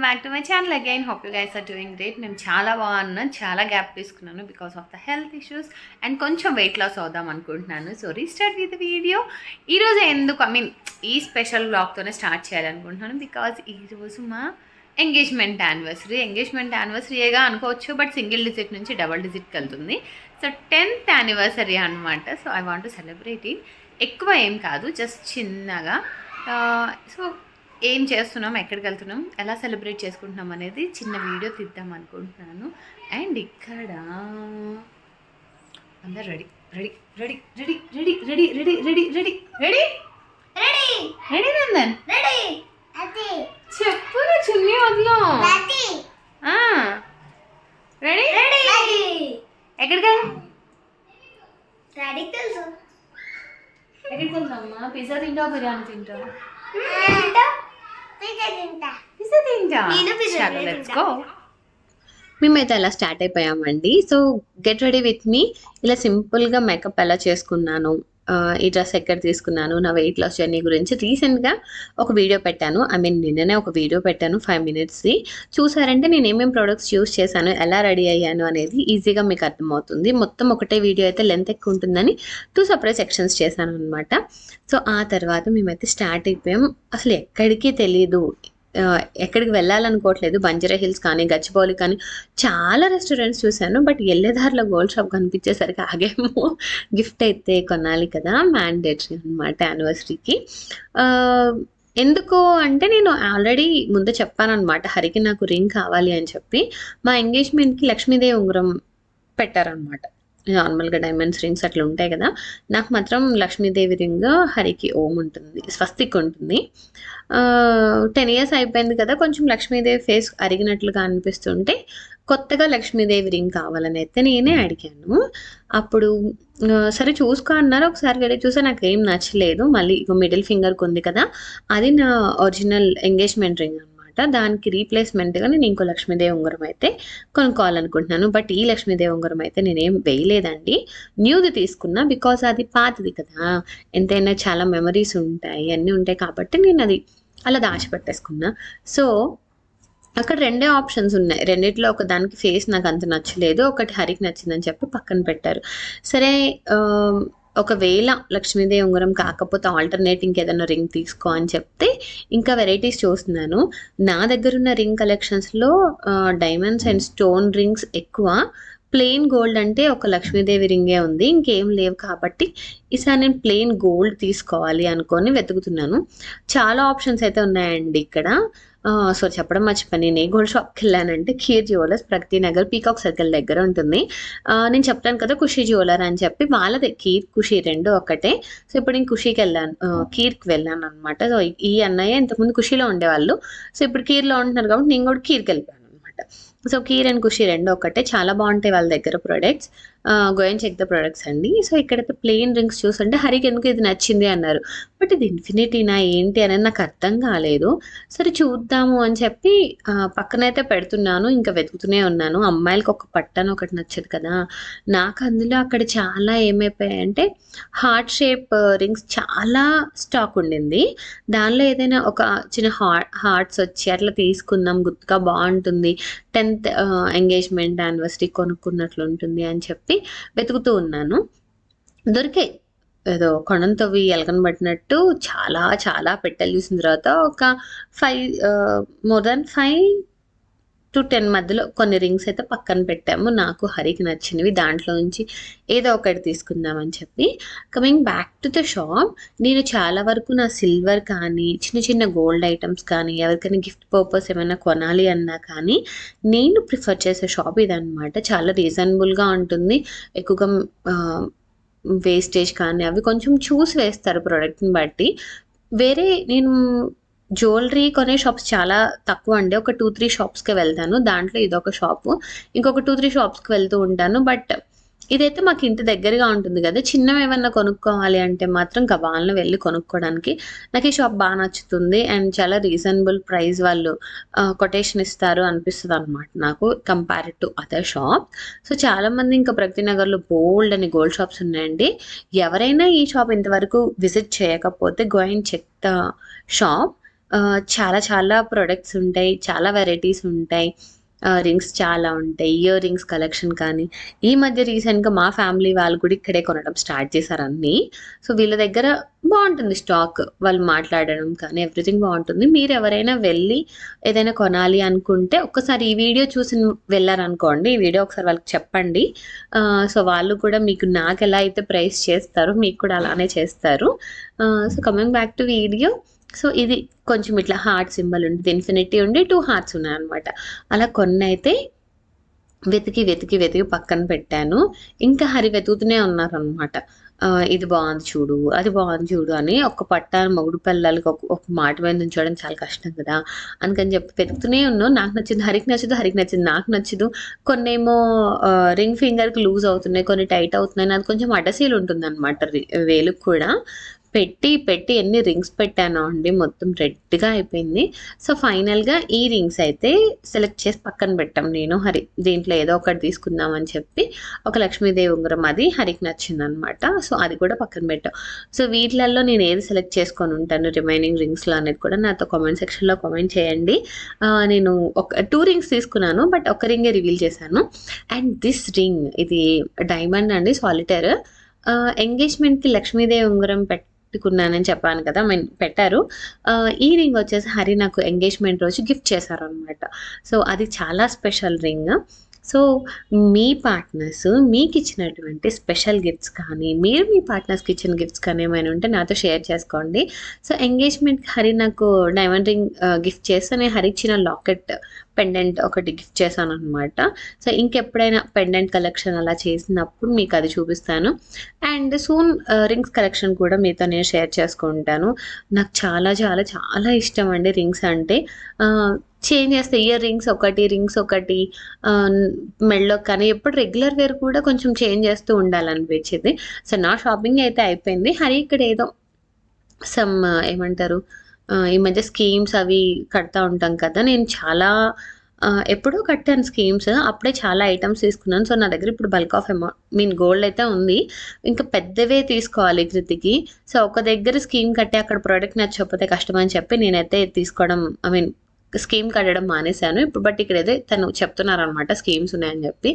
Back to my channel again. Hope you guys are doing great. నేను చాలా బాగున్నాను. చాలా గ్యాప్ తీసుకున్నాను because of the health issues and కొంచెం వెయిట్ లాస్ అవుదాం అనుకుంటున్నాను. So restart with video. ఈరోజు ఎందుకు ఈ స్పెషల్ బ్లాగ్తోనే స్టార్ట్ చేయాలనుకుంటున్నాను బికాజ్ ఈరోజు మా ఎంగేజ్మెంట్ యానివర్సరీగా అనుకోవచ్చు, బట్ సింగిల్ డిజిట్ నుంచి డబల్ డిజిట్కి వెళ్తుంది. సో 10th యానివర్సరీ అనమాట. So I want to celebrate it. ఎక్కువ ఏం కాదు, జస్ట్ చిన్నగా. సో ఏం చేస్తున్నాం, ఎక్కడికి వెళ్తున్నాం, ఎలా సెలబ్రేట్ చేసుకుంటున్నాం అనేది చిన్న వీడియో తీద్దాం అనుకుంటున్నాను. అండ్ ఇక్కడ అందరు ready ready ready ready ready ready ready ready ready ready ready ready Nandan ready. చెప్పు నా చున్నీ వదిలో. రెడీ ఎక్కడికి ఎక్కడికి వెళ్తామా? పిజ్జా తింటావా, బిర్యానీ తింటావా? మేమైతే అలా స్టార్ట్ అయిపోయామండి. So get ready with me. ఇలా సింపుల్గా మేకప్ ఎలా చేసుకున్నాను, ఈ డ్రెస్ ఎక్కడ తీసుకున్నాను, నా వెయిట్ లాస్ జర్నీ గురించి రీసెంట్గా ఒక వీడియో పెట్టాను. నిన్ననే ఒక వీడియో పెట్టాను 5 minutesది. చూసారంటే నేను ఏమేమి ప్రోడక్ట్స్ యూస్ చేశాను, ఎలా రెడీ అయ్యాను అనేది ఈజీగా మీకు అర్థమవుతుంది. మొత్తం ఒకటే వీడియో అయితే లెంత్ ఎక్కువ ఉంటుందని 2 separate సెక్షన్స్ చేశాను అనమాట. సో ఆ తర్వాత మేమైతే స్టార్ట్ అయిపోయాం. అసలు ఎక్కడికి తెలీదు, ఎక్కడికి వెళ్ళాలనుకోవట్లేదు. బంజారా హిల్స్ కానీ, గచ్చిబౌలి కానీ చాలా రెస్టారెంట్స్ చూశాను. బట్ వెళ్ళేదారిలో గోల్డ్ షాప్ కనిపించేసరికి ఆగేమో. గిఫ్ట్ అయితే కొనాలి కదా, మ్యాండేటరీ అనమాట యానివర్సరీకి. ఎందుకు అంటే నేను ఆల్రెడీ ముందు చెప్పానమాట, హరికి నాకు రింగ్ కావాలి అని చెప్పి. మా ఎంగేజ్మెంట్కి లక్ష్మీదేవి ఉంగరం పెట్టారనమాట. నార్మల్గా డైమండ్స్ రింగ్స్ అట్లా ఉంటాయి కదా, నాకు మాత్రం లక్ష్మీదేవి రింగ్, హరికి ఓం ఉంటుంది, స్వస్తిక్ ఉంటుంది. 10 years అయిపోయింది కదా, కొంచెం లక్ష్మీదేవి ఫేస్ అరిగినట్లుగా అనిపిస్తుంటే కొత్తగా లక్ష్మీదేవి రింగ్ కావాలని అయితే నేనే అడిగాను. అప్పుడు సరే చూసుకో అన్నారు. ఒకసారి వెళ్ళి చూసా, నాకు ఏం నచ్చలేదు. మళ్ళీ మిడిల్ ఫింగర్కి ఉంది కదా, అది నా ఒరిజినల్ ఎంగేజ్మెంట్ రింగ్ అనమాట. దానికి రీప్లేస్మెంట్గా నేను ఇంకో లక్ష్మీదేవి ఉంగరం అయితే కొనుక్కోవాలనుకుంటున్నాను. బట్ ఈ లక్ష్మీదేవి ఉంగరం అయితే నేనేం వేయలేదండి, న్యూది తీసుకున్నా. బికాజ్ అది పాతది కదా, ఎంతైనా చాలా మెమరీస్ ఉంటాయి, అన్నీ ఉంటాయి కాబట్టి నేను అది అలా దాచిపెట్టేసుకున్నా. సో అక్కడ 2 ఆప్షన్స్ ఉన్నాయి. రెండిట్లో ఒక దానికి ఫేస్ నాకు అంత నచ్చలేదు, ఒకటి హరికి నచ్చిందని చెప్పి పక్కన పెట్టారు. సరే ఒకవేళ లక్ష్మీదేవి ఉంగరం కాకపోతే ఆల్టర్నేట్ ఇంకేదైనా రింగ్ తీసుకో అని చెప్తే ఇంకా వెరైటీస్ చూస్తున్నాను. నా దగ్గర ఉన్న రింగ్ కలెక్షన్స్లో డైమండ్స్ అండ్ స్టోన్ రింగ్స్ ఎక్కువ. ప్లెయిన్ గోల్డ్ అంటే ఒక లక్ష్మీదేవి రింగే ఉంది, ఇంకేం లేవు. కాబట్టి ఈసారి నేను ప్లెయిన్ గోల్డ్ తీసుకోవాలి అనుకొని వెతుకుతున్నాను. చాలా ఆప్షన్స్ అయితే ఉన్నాయండి ఇక్కడ. సో చెప్పడం మర్చిపోయి, నేను ఏ గోల్డ్ షాప్కి వెళ్ళానంటే kheer jewellers, Pragathi Nagar, peacock circle దగ్గర ఉంటుంది. నేను చెప్తాను కదా ఖుషి జ్యువెలర్ అని చెప్పి, వాళ్ళదే కీర్ ఖుషి 2 ఒక్కటే. సో ఇప్పుడు నేను ఖుషికి వెళ్ళాను, కీర్కి వెళ్ళాను అనమాట. సో ఈ అన్నయ్య ఇంతకుముందు ఖుషిలో ఉండేవాళ్ళు, సో ఇప్పుడు కీర్లో ఉంటున్నారు కాబట్టి నేను కూడా కీర్కి వెళ్ళిపోయాను అనమాట. సో కీర్ అండ్ ఖుషి 2 ఒక్కటే, చాలా బాగుంటాయి వాళ్ళ దగ్గర products. Go and check the products అండి. సో ఇక్కడైతే ప్లెయిన్ రింగ్స్ చూస్తుంటే హరికి ఎందుకు ఇది నచ్చింది అన్నారు, బట్ ఇది ఇన్ఫినిటీనా ఏంటి అనేది నాకు అర్థం కాలేదు. సరే చూద్దాము అని చెప్పి పక్కనైతే పెడుతున్నాను, ఇంకా వెతుకుతూనే ఉన్నాను. అమ్మాయిలకి ఒక పట్టను ఒకటి నచ్చదు కదా, నాకు అందులో అక్కడ చాలా ఏమైపోయాయంటే హార్ట్ షేప్ రింగ్స్ చాలా స్టాక్ ఉండింది. దానిలో ఏదైనా ఒక చిన్న హార్ట్స్ వచ్చి అట్లా తీసుకుందాం, గుర్తుగా బాగుంటుంది, 10th ఎంగేజ్మెంట్ యానివర్సరీ కొనుక్కున్నట్లు ఉంటుంది అని చెప్పి వెతుకుతూ ఉన్నాను. దొరికాయి. ఏదో కొండంతవి ఎలకన పట్టినట్టు చాలా చాలా పెట్టెలు చూసిన తర్వాత ఒక 5 to 10 మధ్యలో కొన్ని రింగ్స్ అయితే పక్కన పెట్టాము, నాకు హరికి నచ్చినవి. దాంట్లో నుంచి ఏదో ఒకటి తీసుకుందామని చెప్పి coming back to the shop. నేను చాలా వరకు నా సిల్వర్ కానీ, చిన్న చిన్న గోల్డ్ ఐటమ్స్ కానీ, ఎవరికైనా గిఫ్ట్ పర్పస్ ఏమైనా కొనాలి అన్నా కానీ నేను ప్రిఫర్ చేసే షాప్ ఇదనమాట. చాలా రీజనబుల్గా ఉంటుంది. ఎక్కువగా వేస్టేజ్ కానీ అవి కొంచెం చూసి వేస్తారు ప్రోడక్ట్ని బట్టి. వేరే నేను జ్యువెలరీ కొనే షాప్స్ చాలా తక్కువ అండి, ఒక 2-3 షాప్స్కి వెళ్తాను. దాంట్లో ఇదొక షాపు, ఇంకొక 2-3 షాప్స్కి వెళ్తూ ఉంటాను. బట్ ఇదైతే మాకు ఇంటి దగ్గరగా ఉంటుంది కదా, చిన్నవి ఏమన్నా కొనుక్కోవాలి అంటే మాత్రం గబాలను వెళ్ళి కొనుక్కోవడానికి నాకు ఈ షాప్ బాగా నచ్చుతుంది. అండ్ చాలా రీజనబుల్ ప్రైస్ వాళ్ళు కొటేషన్ ఇస్తారు అనిపిస్తుంది అనమాట నాకు, compared to other shop. So చాలామంది ఇంకా ప్రగతి నగర్లో బోల్డ్ అని గోల్డ్ షాప్స్ ఉన్నాయండి. ఎవరైనా ఈ షాప్ ఇంతవరకు విజిట్ చేయకపోతే go and check the shop. చాలా చాలా ప్రొడక్ట్స్ ఉంటాయి, చాలా వెరైటీస్ ఉంటాయి. రింగ్స్ చాలా ఉంటాయి. ఇయర్ రింగ్స్ కలెక్షన్ కానీ, ఈ మధ్య రీసెంట్‌గా మా ఫ్యామిలీ వాళ్ళు కూడా ఇక్కడే కొనడం స్టార్ట్ చేశారు అన్నీ. సో, వీళ్ళ దగ్గర బావుంటుంది స్టాక్. వాళ్ళు మాట్లాడడం కానీ ఎవ్రీథింగ్ బావుంటుంది. మీరెవరైనా వెళ్ళి ఏదైనా కొనాలి అనుకుంటే ఒక్కసారి ఈ వీడియో చూసి వెళ్లారనుకోండి, ఈ వీడియో ఒకసారి వాళ్ళకి చెప్పండి. సో, వాళ్ళు కూడా మీకు నాకెలా అయితే ప్రైస్ చేస్తారో మీకు కూడా అలానే చేస్తారు. So, coming back to video. So, ఇది కొంచెం ఇట్లా హార్ట్ సింబల్ ఉంటది. ఇన్ఫినిటీ ఉండి 2 హార్ట్స్ ఉన్నాయన్నమాట. అలా కొన్నైతే వెతికి పక్కన పెట్టాను. ఇంకా హరి వెతుకుతూనే ఉన్నారనమాట. ఇది బావుంది చూడు, అది బావుంది చూడు అని. ఒక పట్టాన మొగుడు పెళ్ళాలకి ఒక మాట మీద నుంచోవడం చాలా కష్టం కదా! అందుకని చెప్పి వెతుకుతూనే ఉన్నాం. నాకు నచ్చింది హరికి నచ్చదు, హరికి నచ్చింది నాకు నచ్చదు. కొన్నేమో రింగ్ ఫింగర్‌కి లూజ్ అవుతున్నాయి, కొన్ని టైట్ అవుతున్నాయి. నాది కొంచెం అడ్డసీలు ఉంటుందనమాట వేలుకి కూడా. పెట్టి ఎన్ని రింగ్స్ పెట్టానో అండి, మొత్తం రెడ్‌గా అయిపోయింది. సో, ఫైనల్‌గా ఈ రింగ్స్ అయితే సెలెక్ట్ చేసి పక్కన పెట్టాం నేను, హరి. దీంట్లో ఏదో ఒకటి తీసుకుందాం అని చెప్పి ఒక లక్ష్మీదేవి ఉంగరం అది హరికి నచ్చిందనమాట. సో, అది కూడా పక్కన పెట్టాం. సో, వీటిలల్లో నేను ఏది సెలెక్ట్ చేసుకొని ఉంటాను రిమైనింగ్ రింగ్స్‌లో అనేది కూడా నాతో కామెంట్ సెక్షన్‌లో కామెంట్ చేయండి. నేను ఒక 2 రింగ్స్ తీసుకున్నాను. బట్ ఒక రింగే రివీల్ చేశాను. అండ్ దిస్ రింగ్ ఇది డైమండ్ అండి, సాలిటైర్. ఎంగేజ్‌మెంట్‌కి లక్ష్మీదేవి ఉంగరం పెట్టుకున్నానని చెప్పాను కదా! పెట్టారు. ఈ రింగ్ వచ్చేసి హరి నాకు ఎంగేజ్‌మెంట్ రోజు గిఫ్ట్ చేశారనమాట. సో, అది చాలా స్పెషల్ రింగ్. సో, మీ పార్ట్నర్స్ మీకిచ్చినటువంటి స్పెషల్ గిఫ్ట్స్ కానీ, మీరు మీ పార్ట్నర్స్‌కి ఇచ్చిన గిఫ్ట్స్ కానీ ఏమైనా ఉంటే నాతో షేర్ చేసుకోండి. సో, ఎంగేజ్‌మెంట్‌కి హరి నాకు డైమండ్ రింగ్ గిఫ్ట్ చేస్తే, నేను హరికిచ్చిన లాకెట్ పెండెంట్ ఒకటి గిఫ్ట్ చేశాననమాట. సో, ఇంకెప్పుడైనా పెండెంట్ కలెక్షన్ అలా చేసినప్పుడు మీకు అది చూపిస్తాను. అండ్ సూన్ రింగ్స్ కలెక్షన్ కూడా మీతో నేను షేర్ చేసుకుంటాను. నాకు చాలా చాలా చాలా ఇష్టం అండి రింగ్స్ అంటే. చేంజ్ చేస్తే రింగ్స్ ఒకటి మెడలో కానీ ఎప్పుడు రెగ్యులర్ వేర్ కూడా కొంచెం చేంజ్ చేస్తూ ఉండాలనిపించింది. సో, నా షాపింగ్ అయితే అయిపోయింది. హరి ఇక్కడ ఏదో సమ్ ఏమంటారు, ఈ మధ్య స్కీమ్స్ అవి కడతా ఉంటాం కదా! నేను చాలా ఎప్పుడో కట్టాను స్కీమ్స్. అప్పుడే చాలా ఐటెమ్స్ తీసుకున్నాను. సో, నా దగ్గర ఇప్పుడు బల్క్ ఆఫ్ గోల్డ్ అయితే ఉంది. ఇంకా పెద్దవే తీసుకోవాలి కృతికి. సో, ఒక దగ్గర స్కీమ్ కట్టి అక్కడ ప్రొడక్ట్ నచ్చకపోతే కష్టం అని చెప్పి నేనైతే తీసుకోవడం స్కీమ్ కట్టడం మానేశాను. ఇప్పుడు బట్ ఇక్కడైతే తను చెప్తున్నారనమాట స్కీమ్స్ ఉన్నాయని చెప్పి.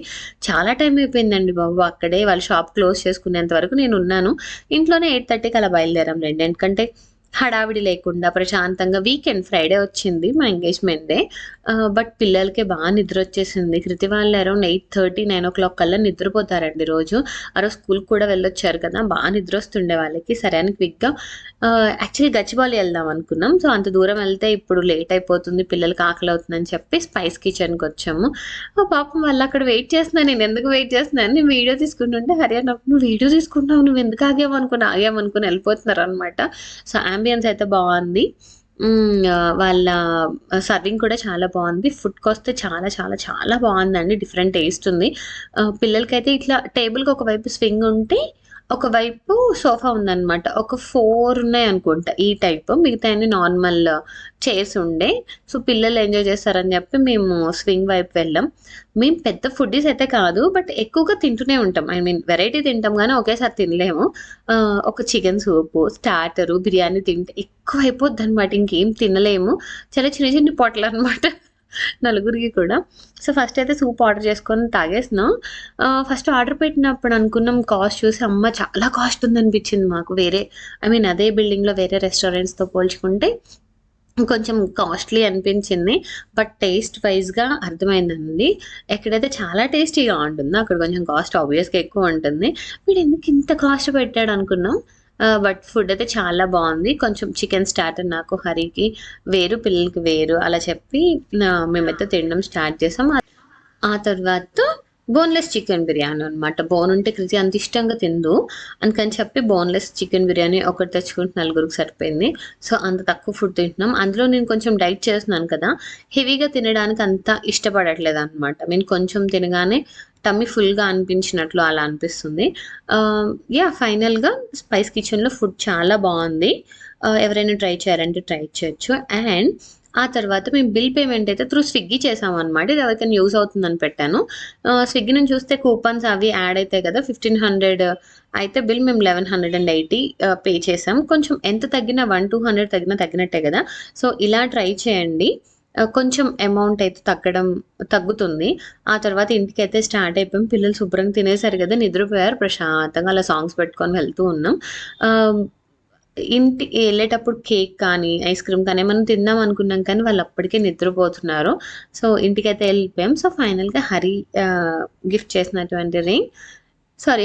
చాలా టైం అయిపోయిందండి బాబు. అక్కడే వాళ్ళు షాప్ క్లోజ్ చేసుకునేంత వరకు నేనున్నాను. ఇంట్లోనే 8:30కి అలా బయలుదేరాంలెండి. ఎందుకంటే హడావిడి లేకుండా ప్రశాంతంగా వీకెండ్ ఫ్రైడే వచ్చింది మా ఎంగేజ్‌మెంట్ డే. బట్ పిల్లలకి నిద్రొచ్చేసింది. కృతి వాళ్ళు అరౌండ్ 8:30, 9:00 కల్లా నిద్రపోతారండి రోజు. ఆ రోజు స్కూల్‌కి కూడా వెళ్ళొచ్చారు కదా! నిద్రొస్తుండే వాళ్ళకి. సరే అని క్విక్‌గా యాక్చువల్లీ గచ్చిబౌలి వెళ్దాం అనుకున్నాం. సో, అంత దూరం వెళ్తే ఇప్పుడు లేట్ అయిపోతుంది, పిల్లలకి ఆకలవుతుందని చెప్పి స్పైస్ కిచెన్‌కొచ్చాము. పాపం వాళ్ళక్కడ వెయిట్ చేస్తున్నారు. నేనెందుకు వెయిట్ చేస్తున్నాను, నేను వీడియో తీసుకుంటుంటే హరి అన్నప్పుడు, "నువ్వు వీడియో తీసుకుంటున్నావు, నువ్వెందుకు ఆగామనుకుని వెళ్ళిపోతున్నారనమాట." సో, యాంబియన్స్ అయితే బావుంది. వాళ్ళ సర్వింగ్ కూడా చాలా బావుంది. ఫుడ్‌కొస్తే చాలా చాలా చాలా బావుందండి. డిఫరెంట్ టేస్ట్ ఉంది. పిల్లలకైతే ఇట్లా టేబుల్‌కి ఒకవైపు స్వింగ్ ఉంటే, ఒకవైపు సోఫా ఉందనమాట. ఒక 4 ఉన్నాయనుకుంటా ఈ టైప్. మిగతాయన్ని నార్మల్ చైర్స్ ఉండే. సో, పిల్లలు ఎంజాయ్ చేస్తారని చెప్పి మేము స్వింగ్ వైపు వెళ్ళాం. మేము పెద్ద ఫుడ్డీస్ అయితే కాదు. బట్ ఎక్కువగా తింటూనే ఉంటాం. వెరైటీ తింటాం గానీ ఒకేసారి తినలేము. ఒక చికెన్ సూపు, స్టార్టరు, బిర్యానీ తింటే ఎక్కువైపోద్దనమాట. ఇంకేం తినలేము. చాలా చిన్న చిన్న పొట్టలనమాట నలుగురికి కూడా. సో, ఫస్ట్ అయితే సూప్ ఆర్డర్ చేసుకొని తాగేసినాం. ఫస్ట్ ఆర్డర్ పెట్టినప్పుడు అనుకున్నాం, కాస్ట్ చూసి అమ్మ చాలా కాస్ట్ ఉందనిపించింది మాకు. అదే బిల్డింగ్‌లో వేరే రెస్టారెంట్స్‌తో పోల్చుకుంటే కొంచెం కాస్ట్‌లీ అనిపించింది. బట్ టేస్ట్ వైస్‌గా అర్థమైందండి. ఎక్కడైతే చాలా టేస్టీగా ఉంటుందో అక్కడ కొంచెం కాస్ట్ ఆబ్వియస్‌గా ఎక్కువ ఉంటుంది. వీడెందుకు ఇంత కాస్ట్ పెట్టాడనుకున్నాం. బట్ ఫుడ్ అయితే చాలా బావుంది. కొంచెం చికెన్ స్టార్టర్ నాకు, హరికి వేరు, పిల్లలకి వేరు అలా చెప్పి మేమైతే తినడం స్టార్ట్ చేసాం. ఆ తర్వాత బోన్‌లెస్ చికెన్ బిర్యానీ అనమాట. బోన్ ఉంటే కృతి అంత ఇష్టంగా తినదు. అందుకని చెప్పి బోన్‌లెస్ చికెన్ బిర్యానీ ఒకటి తెచ్చుకుంటే నలుగురికి సరిపోయింది. సో, అంత తక్కువ ఫుడ్ తింటున్నాం. అందులో నేను కొంచెం డైట్ చేస్తున్నాను కదా! హెవీగా తినడానికి అంత ఇష్టపడట్లేదనమాట. కొంచెం తినగానే టమ్మీ ఫుల్‌గా అనిపించినట్లు అలా అనిపిస్తుంది. ఫైనల్‌గా స్పైస్ కిచెన్‌లో ఫుడ్ చాలా బావుంది. ఎవరైనా ట్రై చేయాలంటే ట్రై చేయొచ్చు. అండ్ ఆ తర్వాత మేము బిల్ పేమెంట్ అయితే త్రూ స్విగ్గీ చేసామనమాట. ఇది ఎవరికైనా యూజ్ అవుతుందని పెట్టాను. స్విగ్గీ నుంచి చూస్తే కూపన్స్ అవి యాడ్ అయితాయి కదా! 1500 అయితే బిల్ మేము 1180 పే చేసాం. కొంచెం ఎంత తగ్గినా 100-200 తగ్గినా తగ్గినట్టే కదా! సో, ఇలా ట్రై చేయండి. కొంచెం అమౌంట్ అయితే తగ్గుతుంది. ఆ తర్వాత ఇంటికైతే స్టార్ట్ అయిపోయాం. పిల్లలు శుభ్రంగా తినేసారు కదా! నిద్రపోయారు. ప్రశాంతంగా అలా సాంగ్స్ పెట్టుకొని వెళ్తూ ఉన్నాం. ఆహ్, ఇంటికి ఎళ్ళేటప్పుడు కేక్ కానీ, ఐస్ క్రీమ్ కానీ ఏమన్నా తిందాం అనుకున్నాం కానీ వాళ్ళు అప్పటికే నిద్రపోతున్నారు. సో, ఇంటికైతే ఎళ్ళిపోయాం. సో, ఫైనల్‌గా హరి గిఫ్ట్ చేసినటువంటి రింగ్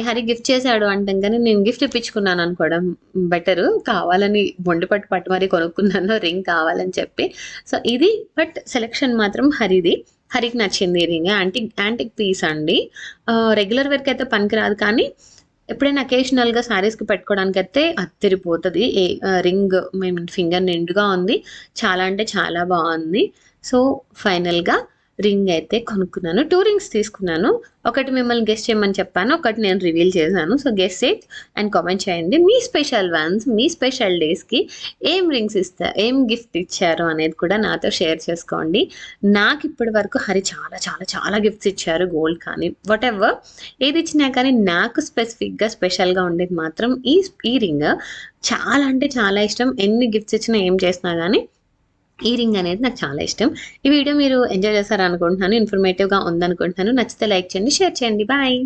హరి గిఫ్ట్ చేసాడు అంటాం కానీ నేను గిఫ్ట్ ఇప్పించుకున్నాను అనుకోవడం బెటరు. కావాలని మొండి పట్టు మరీ కొనుక్కున్నాను రింగ్ కావాలని చెప్పి. సో, ఇది బట్ సెలక్షన్ మాత్రం హరిది. హరికి నచ్చింది ఈ రింగ్. యాంటిక్ పీస్ అండి. రెగ్యులర్ వేర్‌కయితే పనికిరాదు కానీ ఎప్పుడైనా అకేషనల్‌గా శారీస్‌కి పెట్టుకోవడానికైతే అద్దిరిపోతది. రింగ్ ఫింగర్ నిండుగా ఉంది. చాలా అంటే చాలా బావుంది. సో, ఫైనల్‌గా రింగ్ అయితే కొనుక్కున్నాను. 2 రింగ్స్ తీసుకున్నాను. ఒకటి మిమ్మల్ని గెస్ చేయమని చెప్పాను. ఒకటి నేను రివీల్ చేశాను. So, guess it and comment చేయండి. మీ స్పెషల్ వన్స్, మీ స్పెషల్ డేస్‌కి ఏం గిఫ్ట్ ఇచ్చారు అనేది కూడా నాతో షేర్ చేసుకోండి. నాకిప్పటి వరకు హరి చాలా చాలా చాలా గిఫ్ట్స్ ఇచ్చారు. గోల్డ్ కానీ వాటెవర్ ఏదిచ్చినా కానీ నాకు స్పెసిఫిక్‌గా స్పెషల్‌గా ఉండేది మాత్రం ఈ రింగ్. చాలా అంటే చాలా ఇష్టం. ఎన్ని గిఫ్ట్స్ ఇచ్చినా ఏం చేసినా గానీ ఈ రింగ్ అనేది నాకు చాలా ఇష్టం. ఈ వీడియో మీరు ఎంజాయ్ చేశారనుకుంటున్నాను. ఇన్ఫర్మేటివ్‌గా ఉందనుకుంటున్నాను. నచ్చితే లైక్ చేయండి, షేర్ చేయండి. బాయ్.